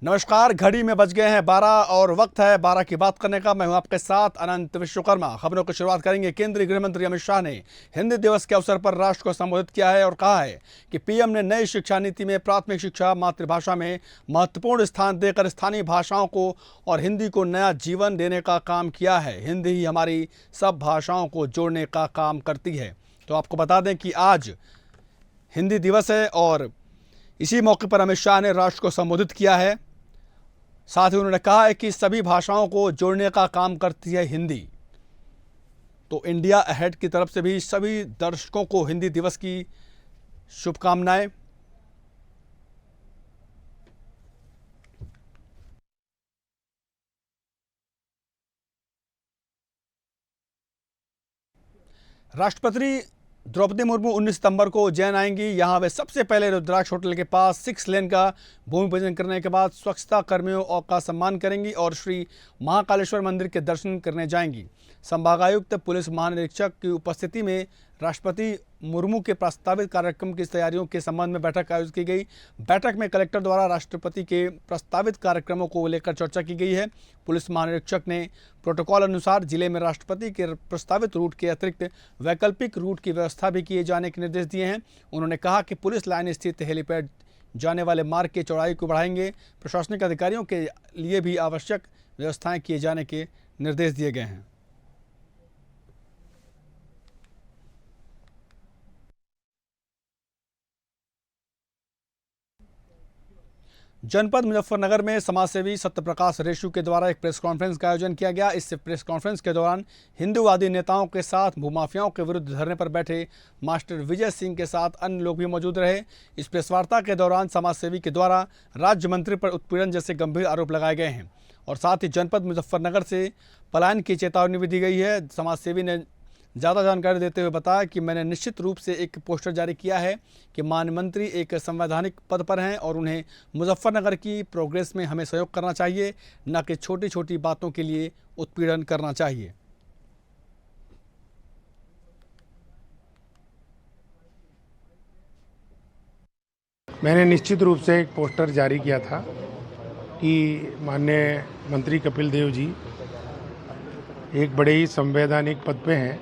नमस्कार। घड़ी में बज गए हैं 12 और वक्त है 12 की बात करने का। मैं हूं आपके साथ अनंत विश्वकर्मा। खबरों की शुरुआत करेंगे। केंद्रीय गृह मंत्री अमित शाह ने हिंदी दिवस के अवसर पर राष्ट्र को संबोधित किया है और कहा है कि पीएम ने नई शिक्षा नीति में प्राथमिक शिक्षा मातृभाषा में महत्वपूर्ण स्थान देकर स्थानीय भाषाओं को और हिंदी को नया जीवन देने का काम किया है। हिंदी ही हमारी सब भाषाओं को जोड़ने का काम करती है। तो आपको बता दें कि आज हिंदी दिवस है और इसी मौके पर अमित शाह ने राष्ट्र को संबोधित किया है। साथ ही उन्होंने कहा है कि सभी भाषाओं को जोड़ने का काम करती है हिंदी। तो इंडिया अहेड की तरफ से भी सभी दर्शकों को हिंदी दिवस की शुभकामनाएं। राष्ट्रपति द्रौपदी मुर्मू 19 सितंबर को उज्जैन आएंगी। यहां वे सबसे पहले रुद्राक्ष होटल के पास 6 लेन का भूमि पूजन करने के बाद स्वच्छता कर्मियों का सम्मान करेंगी और श्री महाकालेश्वर मंदिर के दर्शन करने जाएंगी। संभागायुक्त पुलिस महानिरीक्षक की उपस्थिति में राष्ट्रपति मुर्मू के प्रस्तावित कार्यक्रम की तैयारियों के संबंध में बैठक आयोजित की गई। बैठक में कलेक्टर द्वारा राष्ट्रपति के प्रस्तावित कार्यक्रमों को लेकर चर्चा की गई है। पुलिस महानिरीक्षक ने प्रोटोकॉल अनुसार जिले में राष्ट्रपति के प्रस्तावित रूट के अतिरिक्त वैकल्पिक रूट की व्यवस्था भी किए जाने के निर्देश दिए हैं। उन्होंने कहा कि पुलिस लाइन स्थित हेलीपैड जाने वाले मार्ग की चौड़ाई को बढ़ाएंगे। प्रशासनिक अधिकारियों के लिए भी आवश्यक व्यवस्थाएं किए जाने के निर्देश दिए गए हैं। जनपद मुजफ्फरनगर में समाजसेवी सत्यप्रकाश रेशु के द्वारा एक प्रेस कॉन्फ्रेंस का आयोजन किया गया। इस प्रेस कॉन्फ्रेंस के दौरान हिंदूवादी नेताओं के साथ भूमाफियाओं के विरुद्ध धरने पर बैठे मास्टर विजय सिंह के साथ अन्य लोग भी मौजूद रहे। इस प्रेस वार्ता के दौरान समाजसेवी के द्वारा राज्य मंत्री पर उत्पीड़न जैसे गंभीर आरोप लगाए गए हैं और साथ ही जनपद मुजफ्फरनगर से पलायन की चेतावनी भी दी गई है। समाजसेवी ने ज़्यादा जानकारी देते हुए बताया कि मैंने निश्चित रूप से एक पोस्टर जारी किया है कि माननीय मंत्री एक संवैधानिक पद पर हैं और उन्हें मुजफ्फरनगर की प्रोग्रेस में हमें सहयोग करना चाहिए, न कि छोटी छोटी बातों के लिए उत्पीड़न करना चाहिए। मैंने निश्चित रूप से एक पोस्टर जारी किया था कि माननीय मंत्री कपिल देव जी एक बड़े ही संवैधानिक पद पे हैं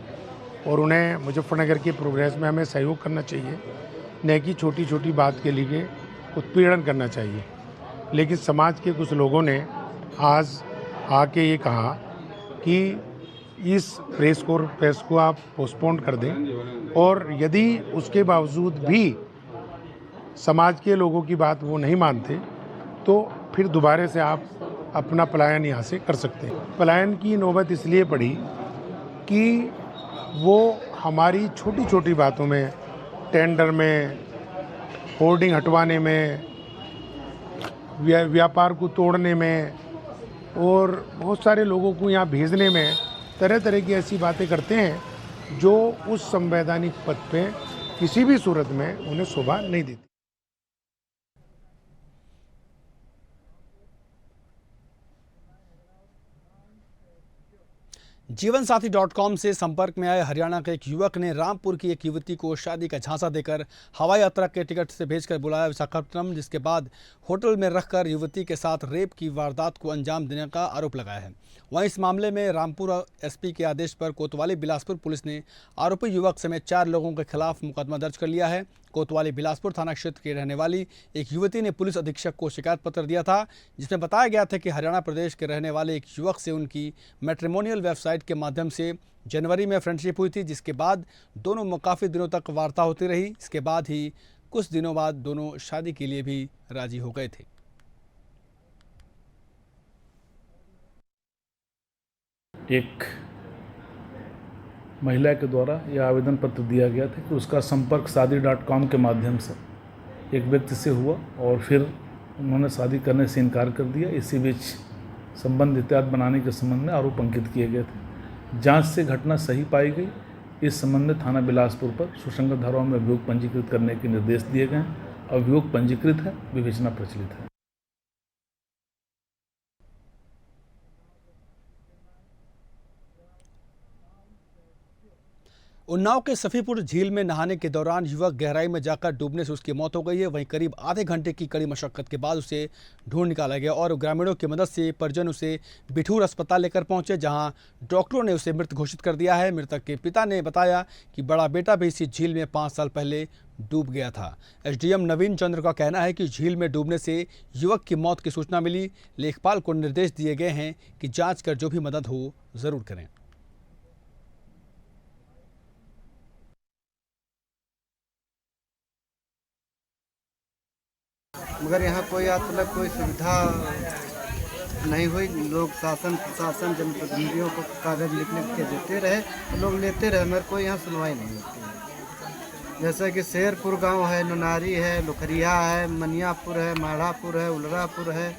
और उन्हें मुजफ्फरनगर की प्रोग्रेस में हमें सहयोग करना चाहिए, न कि छोटी छोटी बात के लिए उत्पीड़न करना चाहिए। लेकिन समाज के कुछ लोगों ने आज आके ये कहा कि इस प्रेस को आप पोस्टपोन कर दें और यदि उसके बावजूद भी समाज के लोगों की बात वो नहीं मानते तो फिर दोबारा से आप अपना पलायन यहाँ से कर सकते हैं। पलायन की नौबत इसलिए पड़ी कि वो हमारी छोटी छोटी बातों में, टेंडर में, होर्डिंग हटवाने में, व्यापार को तोड़ने में और बहुत सारे लोगों को यहाँ भेजने में तरह तरह की ऐसी बातें करते हैं जो उस संवैधानिक पद पे किसी भी सूरत में उन्हें शोभा नहीं देती। जीवनसाथी.com से संपर्क में आए हरियाणा के एक युवक ने रामपुर की एक युवती को शादी का झांसा देकर हवाई यात्रा के टिकट से भेजकर बुलाया विशाखापट्टनम, जिसके बाद होटल में रखकर युवती के साथ रेप की वारदात को अंजाम देने का आरोप लगाया है। वहीं इस मामले में रामपुर एसपी के आदेश पर कोतवाली बिलासपुर पुलिस ने आरोपी युवक समेत 4 लोगों के खिलाफ मुकदमा दर्ज कर लिया है। कोतवाली बिलासपुर थाना क्षेत्र की रहने वाली एक युवती ने पुलिस अधीक्षक को शिकायत पत्र दिया था, जिसमें बताया गया था कि हरियाणा प्रदेश के रहने वाले एक युवक से उनकी मैट्रिमोनियल वेबसाइट के माध्यम से जनवरी में फ्रेंडशिप हुई थी, जिसके बाद दोनों में काफ़ी दिनों तक वार्ता होती रही। इसके बाद ही कुछ दिनों बाद दोनों शादी के लिए भी राजी हो गए थे। एक महिला के द्वारा यह आवेदन पत्र दिया गया था कि उसका संपर्क शादी.com के माध्यम से एक व्यक्ति से हुआ और फिर उन्होंने शादी करने से इनकार कर दिया। इसी बीच संबंध इत्यादि बनाने के संबंध में आरोप अंकित किए गए थे। जांच से घटना सही पाई गई। इस संबंध में थाना बिलासपुर पर सुसंगत धाराओं में अभियोग पंजीकृत करने के निर्देश दिए गए हैं। अभियोग पंजीकृत है, विवेचना प्रचलित है। उन्नाव के सफीपुर झील में नहाने के दौरान युवक गहराई में जाकर डूबने से उसकी मौत हो गई है। वहीं करीब आधे घंटे की कड़ी मशक्कत के बाद उसे ढूंढ निकाला गया और ग्रामीणों की मदद से परिजन उसे बिठूर अस्पताल लेकर पहुंचे, जहां डॉक्टरों ने उसे मृत घोषित कर दिया है। मृतक के पिता ने बताया कि बड़ा बेटा भी इसी झील में 5 साल पहले डूब गया था। एसडीएम नवीन चंद्र का कहना है कि झील में डूबने से युवक की मौत की सूचना मिली। लेखपाल को निर्देश दिए गए हैं कि जाँच कर जो भी मदद हो जरूर करें। मगर यहाँ कोई आज तक कोई सुविधा नहीं हुई। लोग शासन प्रशासन जनप्रतिनिधियों को कागज़ लिखने के देते रहे, लोग लेते रहे, मगर कोई यहाँ सुनवाई नहीं होती है। जैसे कि शेरपुर गांव है, ननारी है, लुखरिया है, मनियापुर है, माढ़ापुर है, उलरापुर है,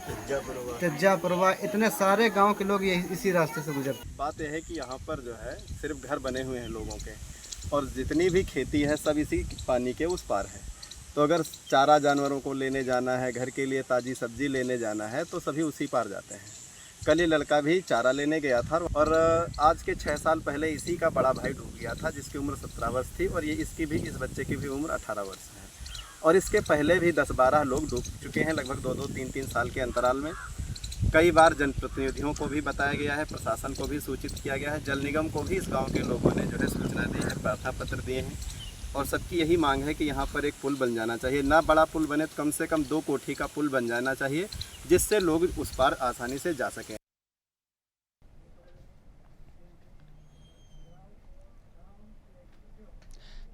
तेजापुरवा, इतने सारे गांव के लोग ये इसी रास्ते से गुजरते हैं। बात यह है कि यहाँ पर जो है सिर्फ घर बने हुए हैं लोगों के, और जितनी भी खेती है सब इसी पानी के उस पार है। तो अगर चारा जानवरों को लेने जाना है, घर के लिए ताज़ी सब्जी लेने जाना है, तो सभी उसी पार जाते हैं। कल ही लड़का भी चारा लेने गया था, और आज के 6 साल पहले इसी का बड़ा भाई डूब गया था, जिसकी उम्र 17 वर्ष थी, और ये इस बच्चे की भी उम्र 18 वर्ष है। और इसके पहले भी 10-12 लोग डूब चुके हैं, लगभग 2-2, 3-3 साल के अंतराल में। कई बार जनप्रतिनिधियों को भी बताया गया है, प्रशासन को भी सूचित किया गया है, जल निगम को भी इस गाँव के लोगों ने जो है सूचना दी है, प्रार्थना पत्र दिए हैं, और सबकी यही मांग है कि यहाँ पर एक पुल बन जाना चाहिए। ना बड़ा पुल बने तो कम से कम 2 कोठी का पुल बन जाना चाहिए, जिससे लोग उस पार आसानी से जा सकें।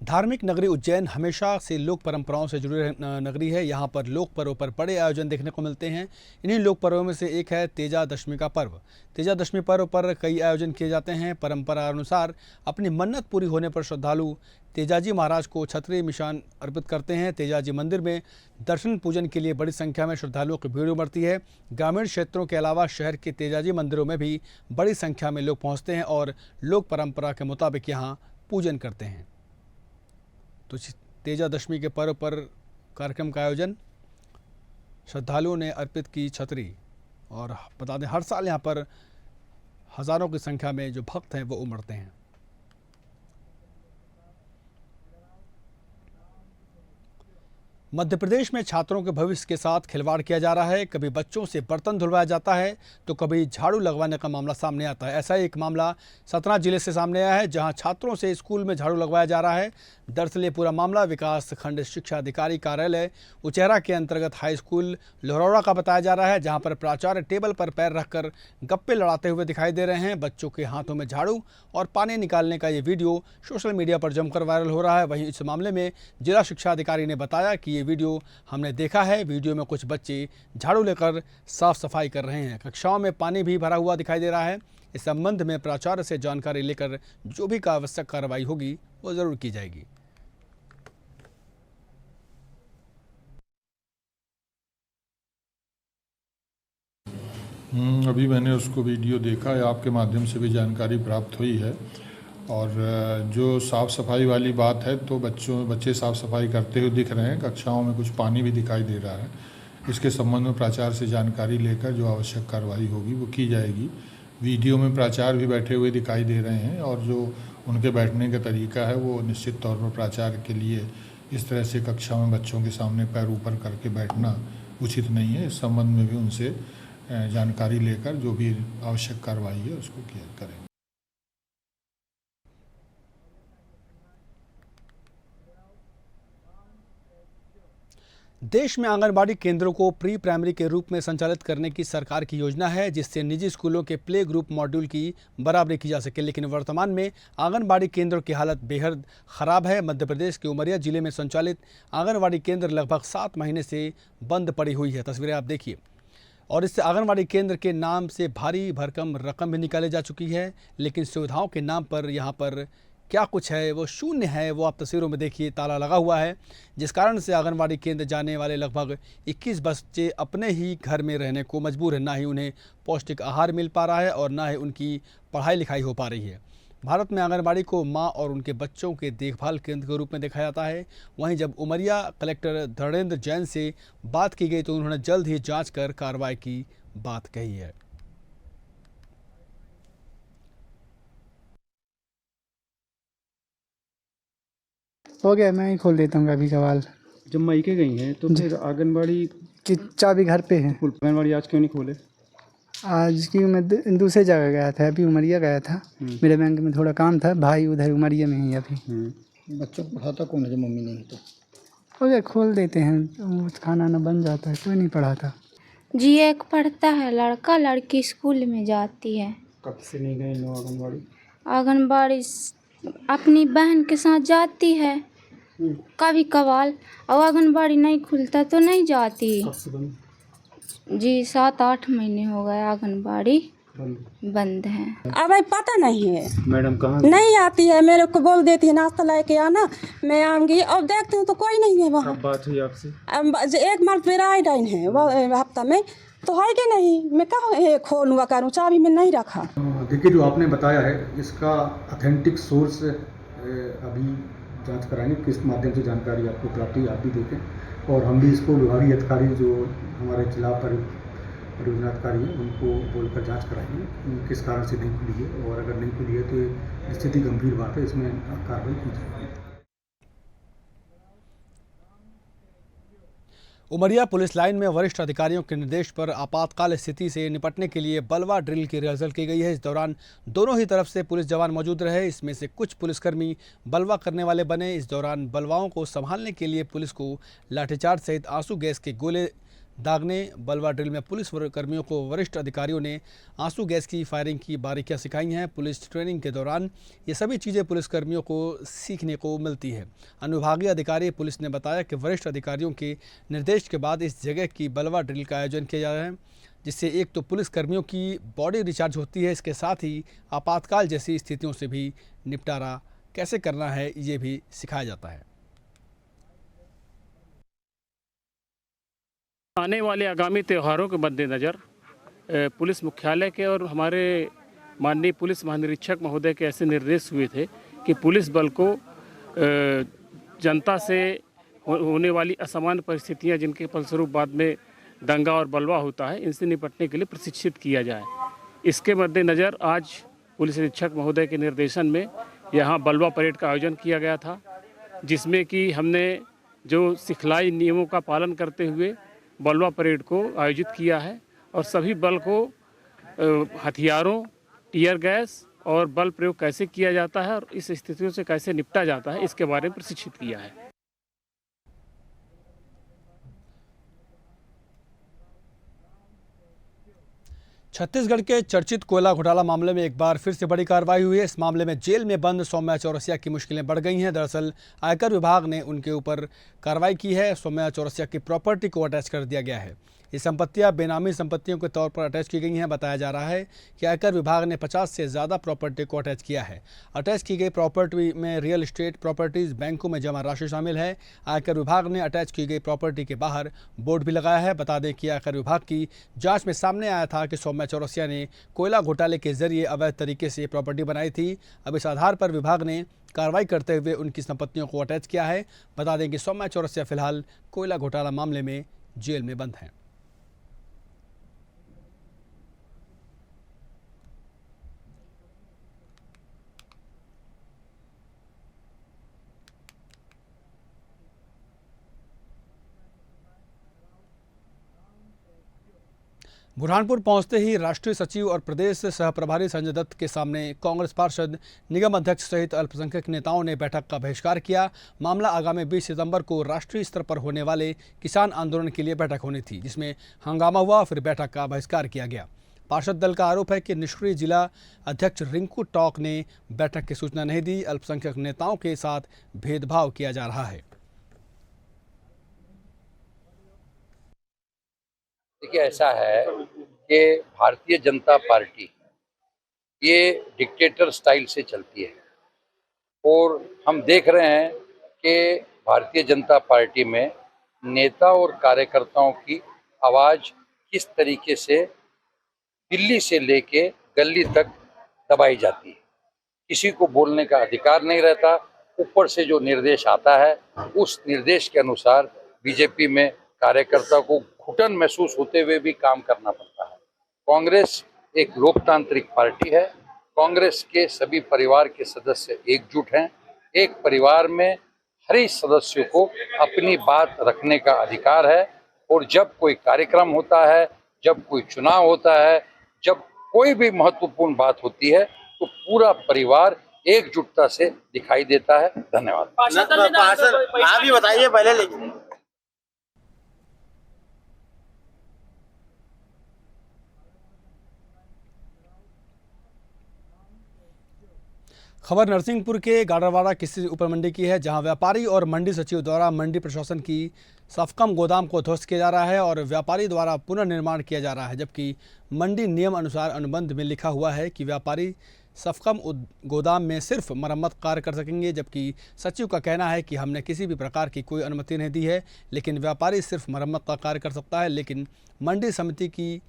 धार्मिक नगरी उज्जैन हमेशा से लोक परंपराओं से जुड़ी नगरी है। यहाँ पर लोक पर्वों पर बड़े आयोजन देखने को मिलते हैं। इन्हीं लोक पर्वों में से एक है तेजा दशमी का पर्व। तेजा दशमी पर्व पर कई आयोजन किए जाते हैं। परंपरा अनुसार अपनी मन्नत पूरी होने पर श्रद्धालु तेजाजी महाराज को छतरी मिशान अर्पित करते हैं। तेजाजी मंदिर में दर्शन पूजन के लिए बड़ी संख्या में श्रद्धालुओं की भीड़ उमड़ती है। ग्रामीण क्षेत्रों के अलावा शहर के तेजाजी मंदिरों में भी बड़ी संख्या में लोग पहुँचते हैं और लोक परंपरा के मुताबिक यहाँ पूजन करते हैं। तो तेजा दशमी के पर्व पर कार्यक्रम का आयोजन, श्रद्धालुओं ने अर्पित की छतरी, और बता दें हर साल यहाँ पर हज़ारों की संख्या में जो भक्त हैं वो उमड़ते हैं। मध्य प्रदेश में छात्रों के भविष्य के साथ खिलवाड़ किया जा रहा है। कभी बच्चों से बर्तन धुलवाया जाता है तो कभी झाड़ू लगवाने का मामला सामने आता है। ऐसा ही एक मामला सतना जिले से सामने आया है, जहां छात्रों से स्कूल में झाड़ू लगवाया जा रहा है। दरअसल ये पूरा मामला विकास खंड शिक्षा अधिकारी कार्यालय उचेहरा के अंतर्गत हाई स्कूल लोहरौड़ा का बताया जा रहा है, जहाँ पर प्राचार्य टेबल पर पैर रखकर गप्पे लड़ाते हुए दिखाई दे रहे हैं। बच्चों के हाथों में झाड़ू और पानी निकालने का ये वीडियो सोशल मीडिया पर जमकर वायरल हो रहा है। वहीं इस मामले में जिला शिक्षा अधिकारी ने बताया कि ये वीडियो हमने देखा है। वीडियो में कुछ बच्चे झाड़ू लेकर साफ सफाई कर रहे हैं। कक्षाओं में पानी भी भरा हुआ दिखाई दे रहा है। इस संबंध में प्राचार्य से जानकारी लेकर जो भी आवश्यक कार्रवाई होगी वो जरूर की जाएगी। अभी मैंने उसको वीडियो देखा है, आपके माध्यम से भी जानकारी प्राप्त हुई है। और जो साफ़ सफाई वाली बात है, तो बच्चे साफ़ सफाई करते हुए दिख रहे हैं। कक्षाओं में कुछ पानी भी दिखाई दे रहा है। इसके संबंध में प्राचार्य से जानकारी लेकर जो आवश्यक कार्रवाई होगी वो की जाएगी। वीडियो में प्राचार्य भी बैठे हुए दिखाई दे रहे हैं, और जो उनके बैठने का तरीका है वो निश्चित तौर पर प्राचार्य के लिए इस तरह से कक्षा में बच्चों के सामने पैर ऊपर करके बैठना उचित नहीं है। इस संबंध में भी उनसे जानकारी लेकर जो भी आवश्यक कार्रवाई है उसको करेंगे। देश में आंगनबाड़ी केंद्रों को प्री प्राइमरी के रूप में संचालित करने की सरकार की योजना है, जिससे निजी स्कूलों के प्ले ग्रुप मॉड्यूल की बराबरी की जा सके। लेकिन वर्तमान में आंगनबाड़ी केंद्रों की हालत बेहद ख़राब है। मध्य प्रदेश के उमरिया जिले में संचालित आंगनबाड़ी केंद्र लगभग 7 महीने से बंद पड़ी हुई है। तस्वीरें आप देखिए। और इससे आंगनबाड़ी केंद्र के नाम से भारी भरकम रकम भी निकाली जा चुकी है, लेकिन सुविधाओं के नाम पर यहाँ पर क्या कुछ है वो शून्य है। वो आप तस्वीरों में देखिए, ताला लगा हुआ है, जिस कारण से आंगनबाड़ी केंद्र जाने वाले लगभग 21 बच्चे अपने ही घर में रहने को मजबूर हैं। ना ही उन्हें पौष्टिक आहार मिल पा रहा है और ना ही उनकी पढ़ाई लिखाई हो पा रही है। भारत में आंगनबाड़ी को मां और उनके बच्चों के देखभाल केंद्र के रूप में देखा जाता है। वहीं जब उमरिया कलेक्टर धर्मेंद्र जैन से बात की गई तो उन्होंने जल्द ही जांच कर कार्रवाई की बात कही है। हो गया, मैं ही खोल देता हूँ कभी कभार। जब मायके गई हैं तो फिर आंगनबाड़ी कि चाबी घर पे है। आंगनबाड़ी आज क्यों नहीं खोले? आज की मैं दूसरे जगह गया था, अभी उमरिया गया था। मेरे बैंक में थोड़ा काम था, भाई उधर उमरिया में ही है अभी। बच्चों को पढ़ाता कौन है जब मम्मी नहीं तो? हो गया, खोल देते हैं, तो खाना ना बन जाता है, कोई नहीं पढ़ाता। जी एक पढ़ता है लड़का, लड़की स्कूल में जाती है। कब से नहीं गए नो आंगनबाड़ी? आंगनबाड़ी अपनी बहन के साथ जाती है कभी कभार, और आंगनबाड़ी नहीं खुलता तो नहीं जाती। कब से बंद? जी 7-8 महीने हो गए आंगनबाड़ी बंद है। अब पता नहीं है मैडम कहाँ? नहीं आती है, मेरे को बोल देती है नाश्ता लेके आना, मैं आऊँगी। अब देखती हूँ तो कोई नहीं है वहाँ। कब बात हुई आपसे? अब एक मंथ मेरा आइडाइन है वो हफ्ता में, तो है कि नहीं, मैं कहाँ खोलूँगा करूँ, चाबी में नहीं रखा। देखिए, जो आपने बताया है इसका ऑथेंटिक सोर्स अभी जांच कराएंगे, किस माध्यम से जानकारी आपको प्राप्त हुई आप भी देखें, और हम भी इसको विभागीय अधिकारी जो हमारे जिला परियोजना अधिकारी हैं उनको बोलकर जांच कराएंगे कि किस कारण से नहीं खुली है, और अगर नहीं खुली है तो ये निश्चित ही गंभीर बात है, इसमें कार्रवाई की जाएगी। उमरिया पुलिस लाइन में वरिष्ठ अधिकारियों के निर्देश पर आपातकाल स्थिति से निपटने के लिए बलवा ड्रिल की रिहर्सल की गई है। इस दौरान दोनों ही तरफ से पुलिस जवान मौजूद रहे। इसमें से कुछ पुलिसकर्मी बलवा करने वाले बने। इस दौरान बलवाओं को संभालने के लिए पुलिस को लाठीचार्ज सहित आंसू गैस के गोले दागने। बलवा ड्रिल में पुलिस कर्मियों को वरिष्ठ अधिकारियों ने आंसू गैस की फायरिंग की बारीकियां सिखाई हैं। पुलिस ट्रेनिंग के दौरान ये सभी चीज़ें पुलिसकर्मियों को सीखने को मिलती है। अनुविभागीय अधिकारी पुलिस ने बताया कि वरिष्ठ अधिकारियों के निर्देश के बाद इस जगह की बलवा ड्रिल का आयोजन किया जा रहा है, जिससे एक तो पुलिसकर्मियों की बॉडी रिचार्ज होती है, इसके साथ ही आपातकाल जैसी स्थितियों से भी निपटारा कैसे करना है ये भी सिखाया जाता है। आने वाले आगामी त्योहारों के मद्देनज़र पुलिस मुख्यालय के और हमारे माननीय पुलिस महानिरीक्षक महोदय के ऐसे निर्देश हुए थे कि पुलिस बल को जनता से होने असामान्य परिस्थितियां परिस्थितियां जिनके फलस्वरूप बाद में दंगा और बलवा होता है, इनसे निपटने के लिए प्रशिक्षित किया जाए। इसके मद्देनज़र आज पुलिस अधीक्षक महोदय के निर्देशन में यहाँ बलवा परेड का आयोजन किया गया था, जिसमें कि हमने जो सिखलाई नियमों का पालन करते हुए बलवा परेड को आयोजित किया है और सभी बल को हथियारों, टीयर गैस और बल प्रयोग कैसे किया जाता है और इस स्थितियों से कैसे निपटा जाता है इसके बारे में प्रशिक्षित किया है। छत्तीसगढ़ के चर्चित कोयला घोटाला मामले में एक बार फिर से बड़ी कार्रवाई हुई है। इस मामले में जेल में बंद सौम्या चौरसिया की मुश्किलें बढ़ गई हैं। दरअसल आयकर विभाग ने उनके ऊपर कार्रवाई की है। सौम्या चौरसिया की प्रॉपर्टी को अटैच कर दिया गया है। ये संपत्तियां बेनामी संपत्तियों के तौर पर अटैच की गई हैं। बताया जा रहा है कि आयकर विभाग ने 50 से ज़्यादा प्रॉपर्टी को अटैच किया है। अटैच की गई प्रॉपर्टी में रियल एस्टेट प्रॉपर्टीज़, बैंकों में जमा राशि शामिल है। आयकर विभाग ने अटैच की गई प्रॉपर्टी के बाहर बोर्ड भी लगाया है। बता दें कि आयकर विभाग की जांच में सामने आया था कि सौम्या चौरसिया ने कोयला घोटाले के जरिए अवैध तरीके से प्रॉपर्टी बनाई थी। अब इस आधार पर विभाग ने कार्रवाई करते हुए उनकी संपत्तियों को अटैच किया है। बता दें कि सौम्या चौरसिया फिलहाल कोयला घोटाला मामले में जेल में बंद हैं। बुरहानपुर पहुंचते ही राष्ट्रीय सचिव और प्रदेश सह प्रभारी संजय दत्त के सामने कांग्रेस पार्षद, निगम अध्यक्ष सहित अल्पसंख्यक नेताओं ने बैठक का बहिष्कार किया। मामला आगामी 20 सितंबर को राष्ट्रीय स्तर पर होने वाले किसान आंदोलन के लिए बैठक होनी थी, जिसमें हंगामा हुआ, फिर बैठक का बहिष्कार किया गया। पार्षद दल का आरोप है कि निष्क्रिय जिला अध्यक्ष रिंकू टॉक ने बैठक की सूचना नहीं दी। अल्पसंख्यक नेताओं के साथ भेदभाव किया जा रहा है। देखिए, ऐसा है कि भारतीय जनता पार्टी ये डिक्टेटर स्टाइल से चलती है और हम देख रहे हैं कि भारतीय जनता पार्टी में नेता और कार्यकर्ताओं की आवाज़ किस तरीके से दिल्ली से लेके गली तक दबाई जाती है। किसी को बोलने का अधिकार नहीं रहता। ऊपर से जो निर्देश आता है उस निर्देश के अनुसार बीजेपी में कार्यकर्ता को घुटन महसूस होते हुए भी काम करना पड़ता है। कांग्रेस एक लोकतांत्रिक पार्टी है। कांग्रेस के सभी परिवार के सदस्य एकजुट हैं। एक परिवार में हर एक सदस्य को अपनी बात रखने का अधिकार है। और जब कोई कार्यक्रम होता है, जब कोई चुनाव होता है, जब कोई भी महत्वपूर्ण बात होती है तो पूरा परिवार एकजुटता से दिखाई देता है। धन्यवाद। आप ही बताइए पहले। लेकिन खबर नरसिंहपुर के गाडरवाड़ा कृषि उप मंडी की है, जहां व्यापारी और मंडी सचिव द्वारा मंडी प्रशासन की सफकम गोदाम को ध्वस्त किया जा रहा है और व्यापारी द्वारा पुनर्निर्माण किया जा रहा है, जबकि मंडी नियम अनुसार अनुबंध में लिखा हुआ है कि व्यापारी सफकम गोदाम में सिर्फ मरम्मत कार्य कर सकेंगे, जबकि सचिव का कहना है कि हमने किसी भी प्रकार की कोई अनुमति नहीं दी है, लेकिन व्यापारी सिर्फ मरम्मत का कार्य कर सकता है, लेकिन मंडी समिति की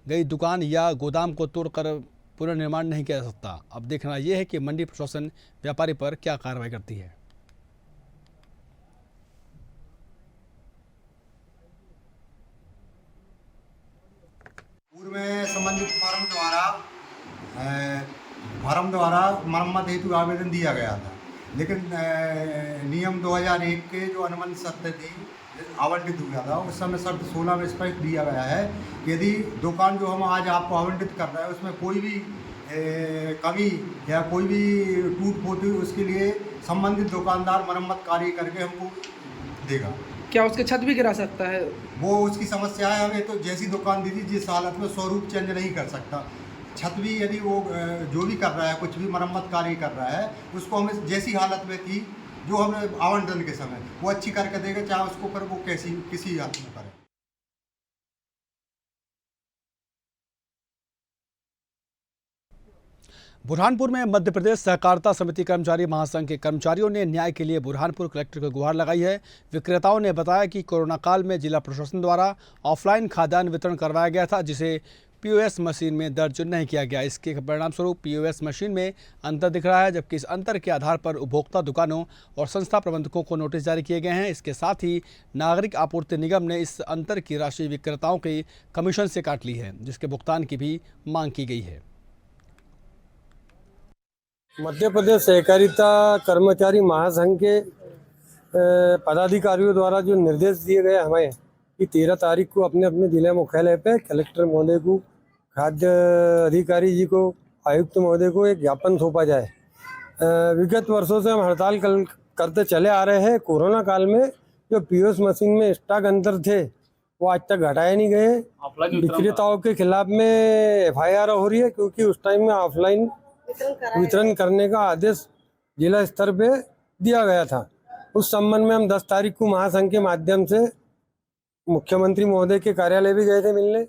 गई दुकान या गोदाम को तोड़कर पुनर्निर्माण नहीं किया जा सकता। अब देखना यह है कि मंडी प्रशासन व्यापारी पर क्या कार्रवाई करती है। पूर्व में संबंधित फार्म द्वारा मरम्मत हेतु आवेदन दिया गया था, लेकिन नियम 2001 के जो अनुबंध शर्त थी आवंटित हुआ था, उस समय शर्त 16 में स्पष्ट दिया गया है कि यदि दुकान जो हम आज आपको आवंटित कर रहे हैं उसमें कोई भी कमी या कोई भी टूट फूट हुई, उसके लिए संबंधित दुकानदार मरम्मत कार्य करके हमको देगा। क्या उसके छत भी गिरा सकता है? वो उसकी समस्या है। हमें तो जैसी दुकान दी थी जिस हालत में स्वरूप चेंज नहीं कर सकता। छत भी यदि वो जो भी कर रहा है, कुछ भी मरम्मत कार्य कर रहा है, उसको हमें जैसी हालत में थी जो हमें आवंटन के समय वो अच्छी करके देगा, चाहे उसको पर वो किसी हालत में करे। बुरहानपुर में मध्य प्रदेश सहकारिता समिति कर्मचारी महासंघ के कर्मचारियों ने न्याय के लिए बुरहानपुर कलेक्टर को गुहार लगाई है। विक्रेताओं ने बताया कि कोरोना काल में जिला प्रशासन द्वारा ऑफलाइन खाद्यान्न वितरण करवाया गया था, जिसे पीओएस मशीन में दर्ज नहीं किया गया। इसके परिणामस्वरूप पीओएस मशीन में अंतर दिख रहा है, जबकि इस अंतर के आधार पर उपभोक्ता दुकानों और संस्था प्रबंधकों को नोटिस जारी किए गए हैं। इसके साथ ही नागरिक आपूर्ति निगम ने इस अंतर की राशि विक्रेताओं के कमीशन से काट ली है, जिसके भुगतान की भी मांग की गई है। मध्य प्रदेश सहकारिता कर्मचारी महासंघ के पदाधिकारियों द्वारा जो निर्देश दिए गए हमें कि 13 तारीख को अपने अपने जिला मुख्यालय पे कलेक्टर महोदय को, खाद्य अधिकारी जी को, आयुक्त महोदय को एक ज्ञापन सौंपा जाए। विगत वर्षों से हम हड़ताल करते चले आ रहे हैं। कोरोना काल में जो पीओएस मशीन में स्टॉक अंतर थे वो आज तक घटाए नहीं गए। विक्रेताओं के खिलाफ में एफआईआर हो रही है, क्योंकि उस टाइम में ऑफलाइन वितरण करने का आदेश जिला स्तर पे दिया गया था। उस संबंध में हम 10 तारीख को महासंघ के माध्यम से मुख्यमंत्री महोदय के कार्यालय भी गए थे मिलने।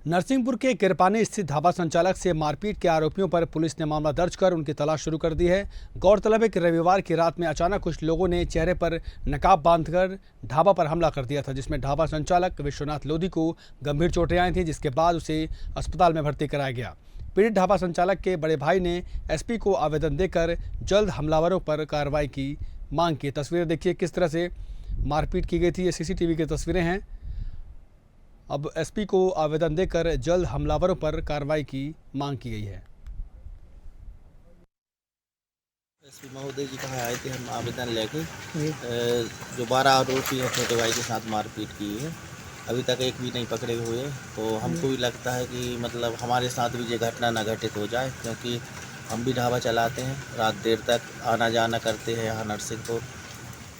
नरसिंहपुर के किरपानी स्थित ढाबा संचालक से मारपीट के आरोपियों पर पुलिस ने मामला दर्ज कर उनकी तलाश शुरू कर दी है। गौरतलब है कि रविवार की रात में अचानक कुछ लोगों ने चेहरे पर नकाब बांधकर ढाबा पर हमला कर दिया था, जिसमें ढाबा संचालक विश्वनाथ लोधी को गंभीर चोटें आई थी, जिसके बाद उसे अस्पताल में भर्ती कराया गया। पीड़ित ढाबा संचालक के बड़े भाई ने एसपी को आवेदन देकर जल्द हमलावरों पर कार्रवाई की मांग की। तस्वीरें देखिए किस तरह से मारपीट की गई थी, ये सीसीटीवी की तस्वीरें हैं। अब एसपी को आवेदन देकर जल्द हमलावरों पर कार्रवाई की मांग की गई है। एसपी महोदय जी कहाँ आए थे हम आवेदन लेके, जो 12 आरोपी हैं छोटे भाई के साथ मारपीट की है, अभी तक एक भी नहीं पकड़े हुए। तो हमको भी लगता है कि मतलब हमारे साथ भी ये घटना न घटित हो जाए, क्योंकि हम भी ढाबा चलाते हैं, रात देर तक आना जाना करते हैं यहाँ नरसिंहपुर,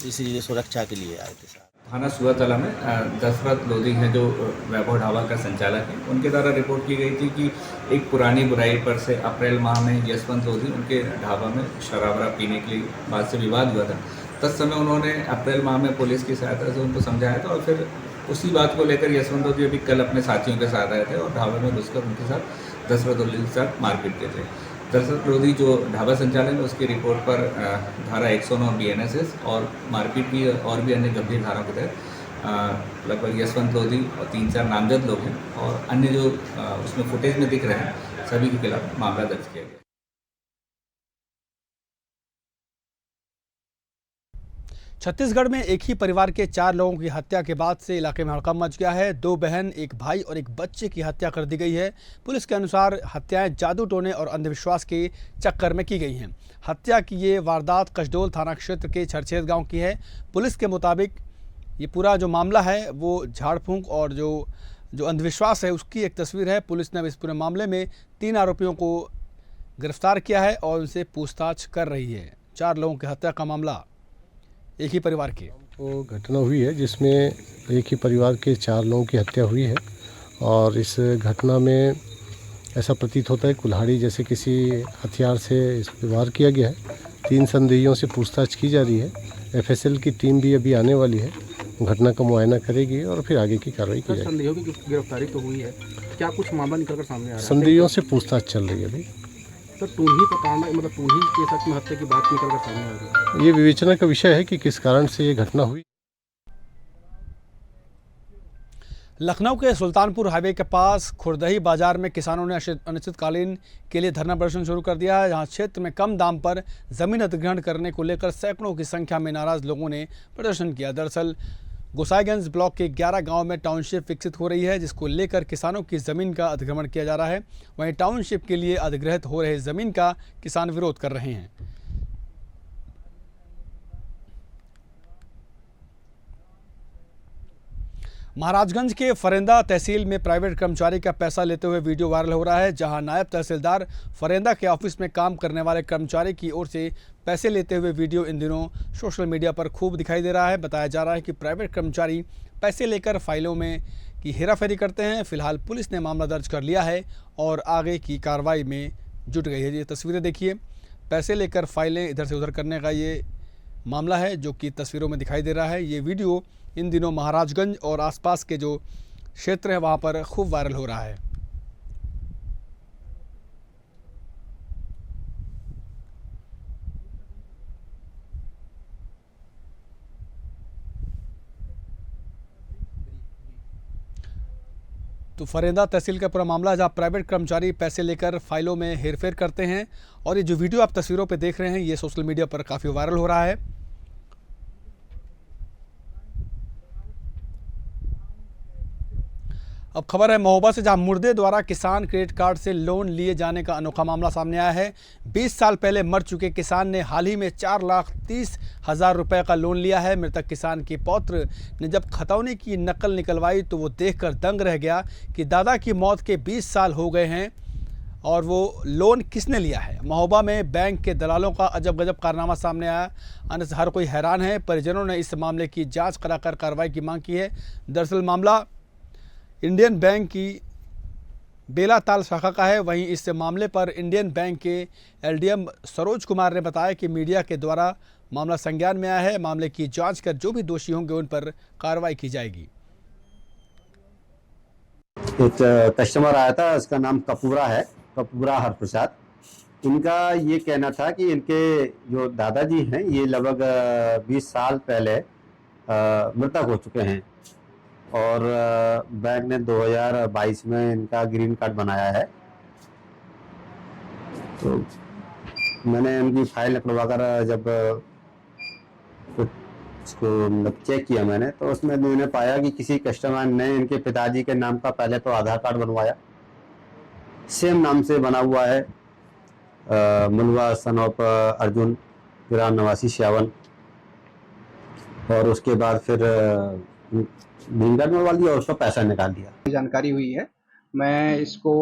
इसीलिए सुरक्षा के लिए आए थे। थाना सुगातला में दशरथ लोधी हैं जो वैभव ढाबा का संचालक है, उनके द्वारा रिपोर्ट की गई थी कि एक पुरानी बुराई पर से अप्रैल माह में यशवंत लोधी उनके ढाबा में शराब पीने के लिए बाद से विवाद हुआ था। तत्समय उन्होंने अप्रैल माह में पुलिस की सहायता से उनको समझाया था और फिर उसी बात को लेकर यशवंत लोधी अभी कल अपने साथियों के साथ आए थे और ढाबे में घुसकर उनके साथ दशरथ लोधी के साथ मारपीट किए थे। दशरथ लोधी जो ढाबा संचालक है उसकी रिपोर्ट पर धारा 109 BNSS और मारपीट की और भी अन्य गंभीर धाराओं के तहत लगभग यशवंत लोधी और 3-4 नामजद लोग हैं और अन्य जो उसमें फुटेज में दिख रहे हैं सभी के खिलाफ मामला दर्ज किया गया। छत्तीसगढ़ में एक ही परिवार के 4 लोगों की हत्या के बाद से इलाके में हड़कंप मच गया है। 2 बहन, एक भाई और एक बच्चे की हत्या कर दी गई है। पुलिस के अनुसार हत्याएं जादू टोने और अंधविश्वास के चक्कर में की गई हैं। हत्या की ये वारदात कसडोल थाना क्षेत्र के छरछेद गांव की है। पुलिस के मुताबिक ये पूरा जो मामला है वो झाड़ फूंक और जो अंधविश्वास है उसकी एक तस्वीर है। पुलिस ने इस पूरे मामले में 3 आरोपियों को गिरफ्तार किया है और उनसे पूछताछ कर रही है। 4 लोगों की हत्या का मामला एक ही परिवार के वो घटना हुई है जिसमें एक ही परिवार के 4 लोगों की हत्या हुई है और इस घटना में ऐसा प्रतीत होता है कुल्हाड़ी जैसे किसी हथियार से इस पर वार किया गया है। 3 संदेहियों से पूछताछ की जा रही है। एफएसएल की टीम भी अभी आने वाली है, घटना का मुआयना करेगी और फिर आगे की कार्रवाई की जाएगी। संदेहियों की गिरफ्तारी तो हुई है, क्या कुछ मामला निकलकर सामने आ रहा है? संदेहियों से पूछताछ चल रही है अभी। तो टूही पकड़ना मतलब टूही के सच में हत्या की बात निकलकर सामने आ रही है। ये विवेचना का विषय है कि किस कारण से ये घटना हुई। लखनऊ के सुल्तानपुर हाईवे के पास खुरदही बाजार में किसानों ने अनिश्चितकालीन के लिए धरना प्रदर्शन शुरू कर दिया है, जहां क्षेत्र में कम दाम पर जमीन अधिग्रहण करने को लेकर सैकड़ों की संख्या में नाराज लोगों ने प्रदर्शन किया। दरअसल गोसाईगंज ब्लॉक के 11 गांव में टाउनशिप विकसित हो रही है, जिसको लेकर किसानों की ज़मीन का अतिक्रमण किया जा रहा है। वहीं टाउनशिप के लिए अधिग्रहित हो रहे ज़मीन का किसान विरोध कर रहे हैं। महाराजगंज के फरेंदा तहसील में प्राइवेट कर्मचारी का पैसा लेते हुए वीडियो वायरल हो रहा है, जहां नायब तहसीलदार फरेंदा के ऑफिस में काम करने वाले कर्मचारी की ओर से पैसे लेते हुए वीडियो इन दिनों सोशल मीडिया पर खूब दिखाई दे रहा है। बताया जा रहा है कि प्राइवेट कर्मचारी पैसे लेकर फाइलों में की हेराफेरी करते हैं। फिलहाल पुलिस ने मामला दर्ज कर लिया है और आगे की कार्रवाई में जुट गई है। ये तस्वीरें देखिए, पैसे लेकर फाइलें इधर से उधर करने का ये मामला है जो कि तस्वीरों में दिखाई दे रहा है। ये वीडियो इन दिनों महाराजगंज और आसपास के जो क्षेत्र है वहाँ पर खूब वायरल हो रहा है। तो फरेंदा तहसील का पूरा मामला जहाँ प्राइवेट कर्मचारी पैसे लेकर फाइलों में हेरफेर करते हैं और ये जो वीडियो आप तस्वीरों पे देख रहे हैं ये सोशल मीडिया पर काफ़ी वायरल हो रहा है। अब खबर है महोबा से, जहां मुर्दे द्वारा किसान क्रेडिट कार्ड से लोन लिए जाने का अनोखा मामला सामने आया है। 20 साल पहले मर चुके किसान ने हाल ही में 4,30,000 रुपए का लोन लिया है। मृतक किसान के पौत्र ने जब खतौनी की नकल निकलवाई तो वो देखकर दंग रह गया कि दादा की मौत के 20 साल हो गए हैं और वो लोन किसने लिया है। महोबा में बैंक के दलालों का अजब गजब कारनामा सामने आया, अन्य हर कोई हैरान है। परिजनों ने इस मामले की जाँच कराकर कार्रवाई की मांग की है। दरअसल मामला इंडियन बैंक की बेलाताल शाखा का है। वहीं इस मामले पर इंडियन बैंक के एलडीएम सरोज कुमार ने बताया कि मीडिया के द्वारा मामला संज्ञान में आया है। मामले की जांच कर जो भी दोषी होंगे उन पर कार्रवाई की जाएगी। एक कस्टमर आया था, उसका नाम कपूरा है, कपूरा हरप्रसाद। इनका ये कहना था कि इनके जो दादाजी हैं ये लगभग 20 साल पहले मृतक हो चुके हैं और बैंक ने 2022 में इनका ग्रीन कार्ड बनाया है। तो मैंने इनकी फाइल निकलवा कर जब उसको मतलब चेक किया मैंने, तो उसमें मैंने पाया कि किसी कस्टमर ने इनके पिताजी के नाम का पहले तो आधार कार्ड बनवाया, सेम नाम से बना हुआ है, मुलवा सन ऑफ अर्जुन, ग्राम नवासी श्यावन, और उसके बाद फिर ग्रीन कार्ड बनवा लिया और उसका पैसा निकाल दिया। जानकारी हुई है, मैं इसको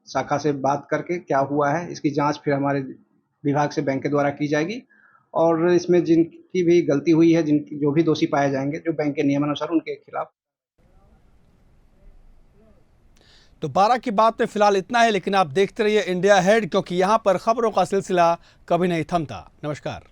शाखा से बात करके क्या हुआ है इसकी जांच फिर हमारे विभाग से बैंक के द्वारा की जाएगी और इसमें जिनकी भी गलती हुई है, जिनकी जो भी दोषी पाए जाएंगे जो बैंक के नियमानुसार उनके खिलाफ। तो 12 की बात में फिलहाल इतना है, लेकिन आप देखते रहिए इंडिया हेड, क्योंकि यहाँ पर खबरों का सिलसिला कभी नहीं थमता। नमस्कार।